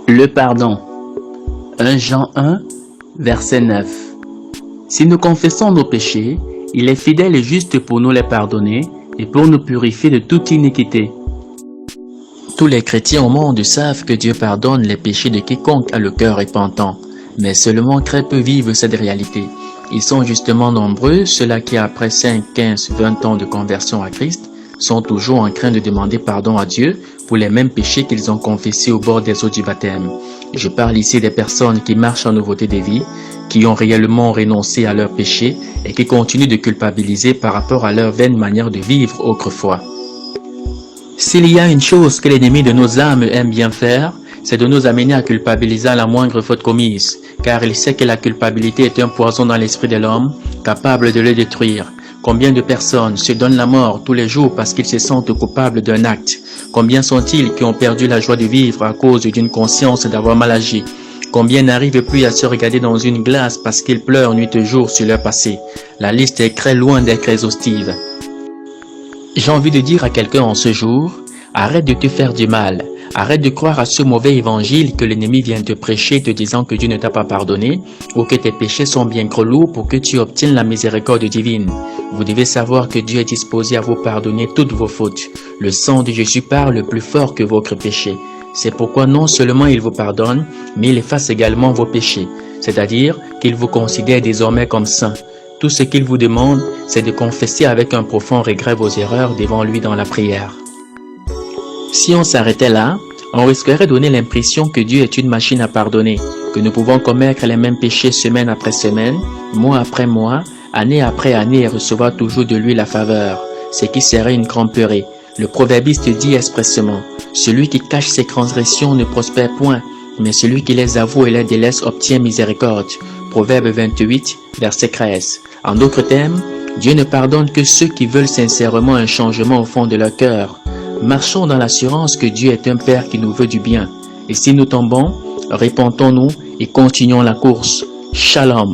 Le pardon. 1 Jean 1, verset 9. Si nous confessons nos péchés, il est fidèle et juste pour nous les pardonner et pour nous purifier de toute iniquité. Tous les chrétiens au monde savent que Dieu pardonne les péchés de quiconque a le cœur repentant, mais seulement très peu vivent cette réalité. Ils sont justement nombreux, ceux-là qui après 5, 15, 20 ans de conversion à Christ, sont toujours en train de demander pardon à Dieu pour les mêmes péchés qu'ils ont confessés au bord des eaux du baptême. Je parle ici des personnes qui marchent en nouveauté de vie, qui ont réellement renoncé à leurs péchés et qui continuent de culpabiliser par rapport à leur vaine manière de vivre autrefois. S'il y a une chose que l'ennemi de nos âmes aime bien faire, c'est de nous amener à culpabiliser à la moindre faute commise, car il sait que la culpabilité est un poison dans l'esprit de l'homme, capable de le détruire. Combien de personnes se donnent la mort tous les jours parce qu'ils se sentent coupables d'un acte? Combien sont-ils qui ont perdu la joie de vivre à cause d'une conscience d'avoir mal agi? Combien n'arrivent plus à se regarder dans une glace parce qu'ils pleurent nuit et jour sur leur passé? La liste est très loin d'être exhaustive. J'ai envie de dire à quelqu'un en ce jour, arrête de te faire du mal. Arrête de croire à ce mauvais évangile que l'ennemi vient te prêcher te disant que Dieu ne t'a pas pardonné ou que tes péchés sont bien trop lourds pour que tu obtiennes la miséricorde divine. Vous devez savoir que Dieu est disposé à vous pardonner toutes vos fautes. Le sang de Jésus parle plus fort que votre péché. C'est pourquoi non seulement il vous pardonne, mais il efface également vos péchés. C'est-à-dire qu'il vous considère désormais comme saint. Tout ce qu'il vous demande, c'est de confesser avec un profond regret vos erreurs devant lui dans la prière. Si on s'arrêtait là, on risquerait de donner l'impression que Dieu est une machine à pardonner, que nous pouvons commettre les mêmes péchés semaine après semaine, mois après mois, année après année et recevoir toujours de lui la faveur, ce qui serait une grande peurée. Le proverbiste dit expressément, « Celui qui cache ses transgressions ne prospère point, mais celui qui les avoue et les délaisse obtient miséricorde. » Proverbe 28, verset 13. En d'autres termes, Dieu ne pardonne que ceux qui veulent sincèrement un changement au fond de leur cœur. Marchons dans l'assurance que Dieu est un Père qui nous veut du bien. Et si nous tombons, repentons-nous et continuons la course. Shalom.